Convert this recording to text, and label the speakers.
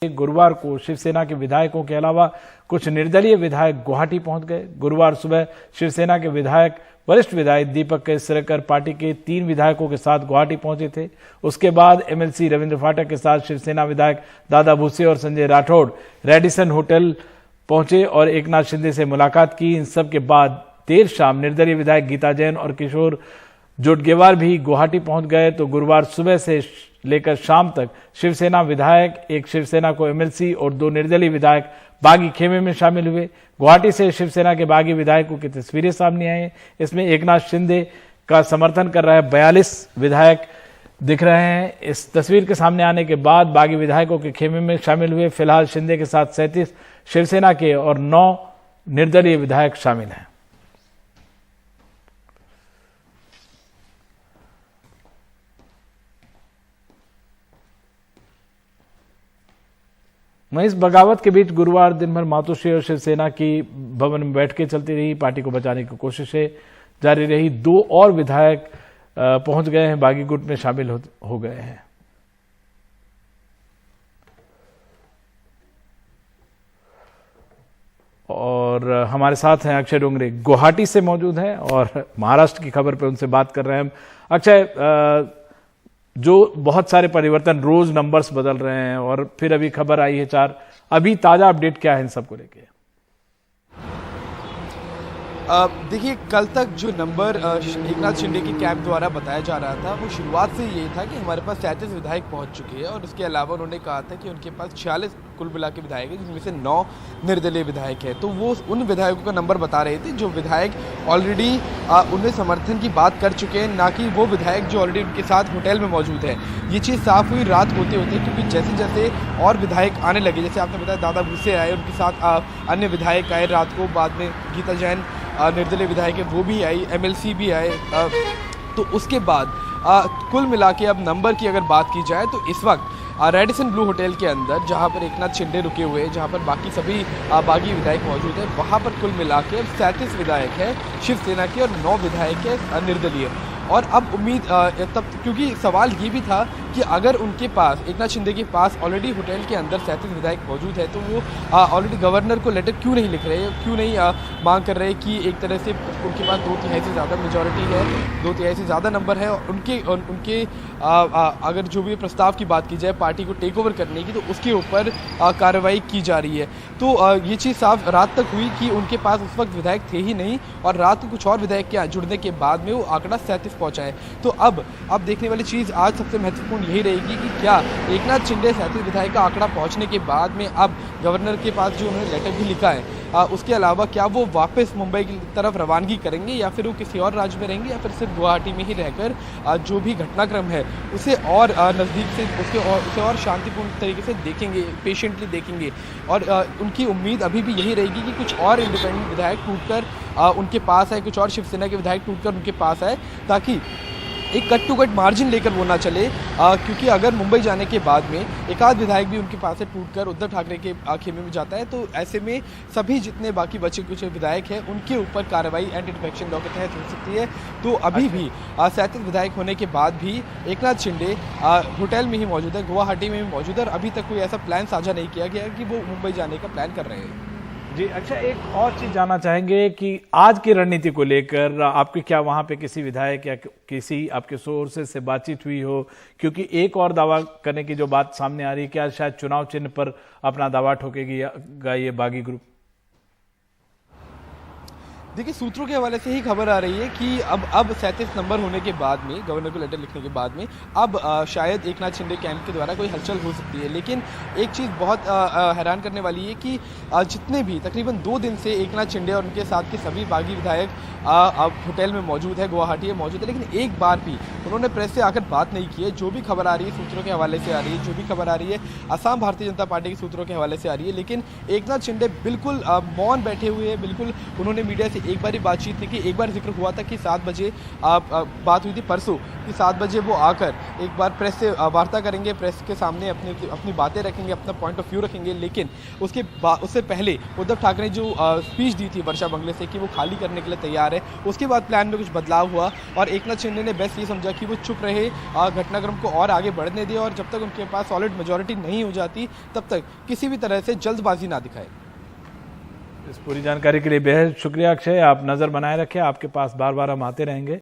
Speaker 1: गुरुवार को शिवसेना के विधायकों के अलावा कुछ निर्दलीय विधायक गुवाहाटी पहुंच गए। गुरुवार सुबह शिवसेना के वरिष्ठ विधायक दीपक केसरकर पार्टी के 3 विधायकों के साथ गुवाहाटी पहुंचे थे। उसके बाद एमएलसी रविंद्र फाटक के साथ शिवसेना विधायक दादा भूसे और संजय राठौड़ रेडिसन होटल पहुंचे और एकनाथ शिंदे से मुलाकात की। इन सब के बाद देर शाम निर्दलीय विधायक गीता जैन और किशोर जोटगेवार भी गुवाहाटी पहुंच गए। तो गुरुवार सुबह से लेकर शाम तक शिवसेना विधायक, एक शिवसेना को एमएलसी और 2 निर्दलीय विधायक बागी खेमे में शामिल हुए। गुवाहाटी से शिवसेना के बागी विधायकों की तस्वीरें सामने आई। इसमें एकनाथ शिंदे का समर्थन कर रहे 42 विधायक दिख रहे हैं। इस तस्वीर के सामने आने के बाद बागी विधायकों के खेमे में शामिल हुए। फिलहाल शिंदे के साथ 37 शिवसेना के और 9 निर्दलीय विधायक शामिल हैं। वहीं इस बगावत के बीच गुरुवार दिन भर मातोश्री और शिवसेना की भवन में बैठकें चलती रही। पार्टी को बचाने की कोशिशें जारी रही। 2 और विधायक पहुंच गए हैं, बागी गुट में शामिल हो गए हैं। और हमारे साथ हैं अक्षय डोंगरे, गुवाहाटी से मौजूद हैं और महाराष्ट्र की खबर पे उनसे बात कर रहे हैं हम। अक्षय, जो बहुत सारे परिवर्तन, रोज नंबर्स बदल रहे हैं और फिर अभी खबर आई है 4, अभी ताजा अपडेट क्या है इन सबको लेके?
Speaker 2: देखिए, कल तक जो नंबर एकनाथ शिंदे के कैंप द्वारा बताया जा रहा था वो शुरुआत से यही था कि हमारे पास 37 विधायक पहुंच चुके हैं और उसके अलावा उन्होंने कहा था कि उनके पास 46 कुल मिला के विधायक हैं, जिनमें से 9 निर्दलीय विधायक हैं। तो वो उन विधायकों का नंबर बता रहे थे जो विधायक ऑलरेडी उनमें समर्थन की बात कर चुके हैं, ना कि वो विधायक जो ऑलरेडी उनके साथ होटल में मौजूद है। ये चीज़ साफ हुई रात होते होते, क्योंकि जैसे जैसे और विधायक आने लगे, जैसे आपने बताया दादा भूसे आए, उनके साथ अन्य विधायक आए रात को, बाद में गीता जैन निर्दलीय विधायक है वो भी आई, एमएलसी भी आए। तो उसके बाद कुल मिला के अब नंबर की अगर बात की जाए तो इस वक्त रेडिसन ब्लू होटल के अंदर, जहां पर एकनाथ शिंदे रुके हुए हैं, जहां पर बाकी सभी बागी विधायक मौजूद हैं, वहां पर कुल मिला के 37 विधायक हैं शिवसेना के और 9 विधायक हैं निर्दलीय। और अब उम्मीद तब, क्योंकि सवाल ये भी था कि अगर उनके पास, एकनाथ शिंदे के पास ऑलरेडी होटल के अंदर 37 विधायक मौजूद है, तो वो ऑलरेडी गवर्नर को लेटर क्यों नहीं लिख रहे, क्यों नहीं मांग कर रहे कि एक तरह से उनके पास 2/3 से ज़्यादा मेजॉरिटी है, 2/3 से ज़्यादा नंबर है और उनके अगर जो भी प्रस्ताव की बात की जाए पार्टी को टेक ओवर करने की, तो उसके ऊपर कार्रवाई की जा रही है। तो ये चीज़ साफ रात तक हुई कि उनके पास उस वक्त विधायक थे ही नहीं और रात को कुछ और विधायक के जुड़ने के बाद में वो आंकड़ा 37 पहुँचा है। तो अब देखने वाली चीज़ आज सबसे महत्वपूर्ण यही रहेगी कि क्या एकनाथ शिंदे 37 विधायक का आंकड़ा पहुंचने के बाद में अब गवर्नर के पास जो उन्होंने लेटर भी लिखा है, उसके अलावा क्या वो वापस मुंबई की तरफ रवानगी करेंगे या फिर वो किसी और राज्य में रहेंगे या फिर सिर्फ गुवाहाटी में ही रहकर जो भी घटनाक्रम है उसे और नज़दीक से उसे और शांतिपूर्ण तरीके से देखेंगे, पेशेंटली देखेंगे। और उनकी उम्मीद अभी भी यही रहेगी कि कुछ और इंडिपेंडेंट विधायक टूटकर उनके पास आए, कुछ और शिवसेना के विधायक टूटकर उनके पास आए, ताकि एक कट टू कट मार्जिन लेकर वो ना चले। क्योंकि अगर मुंबई जाने के बाद में एक आध विधायक भी उनके पास से टूटकर उद्धव ठाकरे के खेमे में जाता है, तो ऐसे में सभी जितने बाकी बचे कुछ विधायक हैं उनके ऊपर कार्रवाई एंटी डिफेक्शन लॉ के तहत हो सकती है। तो अभी भी 37 विधायक होने के बाद भी एकनाथ शिंदे होटल में ही मौजूद है, गुवाहाटी में भी मौजूद है और अभी तक कोई ऐसा प्लान साझा नहीं किया गया कि वो मुंबई जाने का प्लान कर रहे हैं।
Speaker 1: जी अच्छा, एक और चीज जानना चाहेंगे कि आज की रणनीति को लेकर आपकी क्या वहां पे किसी विधायक या किसी आपके सोर्सेज से बातचीत हुई हो? क्योंकि एक और दावा करने की जो बात सामने आ रही है, क्या शायद चुनाव चिन्ह पर अपना दावा ठोकेगी ये बागी ग्रुप?
Speaker 2: देखिए, सूत्रों के हवाले से ही खबर आ रही है कि अब 37 नंबर होने के बाद में, गवर्नर को लेटर लिखने के बाद में, अब शायद एकनाथ शिंदे कैंप के द्वारा कोई हलचल हो सकती है। लेकिन एक चीज़ बहुत हैरान करने वाली है कि जितने भी तकरीबन 2 दिन से एकनाथ शिंदे और उनके साथ के सभी बागी विधायक अब होटल में मौजूद है, गुवाहाटी में मौजूद है, लेकिन एक बार भी उन्होंने प्रेस से आकर बात नहीं की है। जो भी खबर आ रही है सूत्रों के हवाले से आ रही है, जो भी खबर आ रही है असम भारतीय जनता पार्टी के सूत्रों के हवाले से आ रही है, लेकिन एकनाथ शिंदे बिल्कुल मौन बैठे हुए हैं। बिल्कुल उन्होंने मीडिया से एक बार ही बातचीत नहीं की, एक बार जिक्र हुआ था कि 7 बजे बात हुई थी परसों कि 7 बजे वो आकर एक बार प्रेस से वार्ता करेंगे, प्रेस के सामने अपनी बातें रखेंगे, अपना पॉइंट ऑफ व्यू रखेंगे। लेकिन उससे पहले उद्धव ठाकरे ने जो स्पीच दी थी वर्षा बंगले से कि वो खाली करने के लिए तैयार है, उसके बाद प्लान में कुछ बदलाव हुआ और एकनाथ शिंदे ने बेस्ट ये समझा कि वो चुप रहे, घटनाक्रम को और आगे बढ़ने दिए और जब तक उनके पास सॉलिड मेजॉरिटी नहीं हो जाती तब तक किसी भी तरह से जल्दबाजी ना दिखाए।
Speaker 1: इस पूरी जानकारी के लिए बेहद शुक्रिया अक्षय। आप नजर बनाए रखें, आपके पास बार बार हम आते रहेंगे।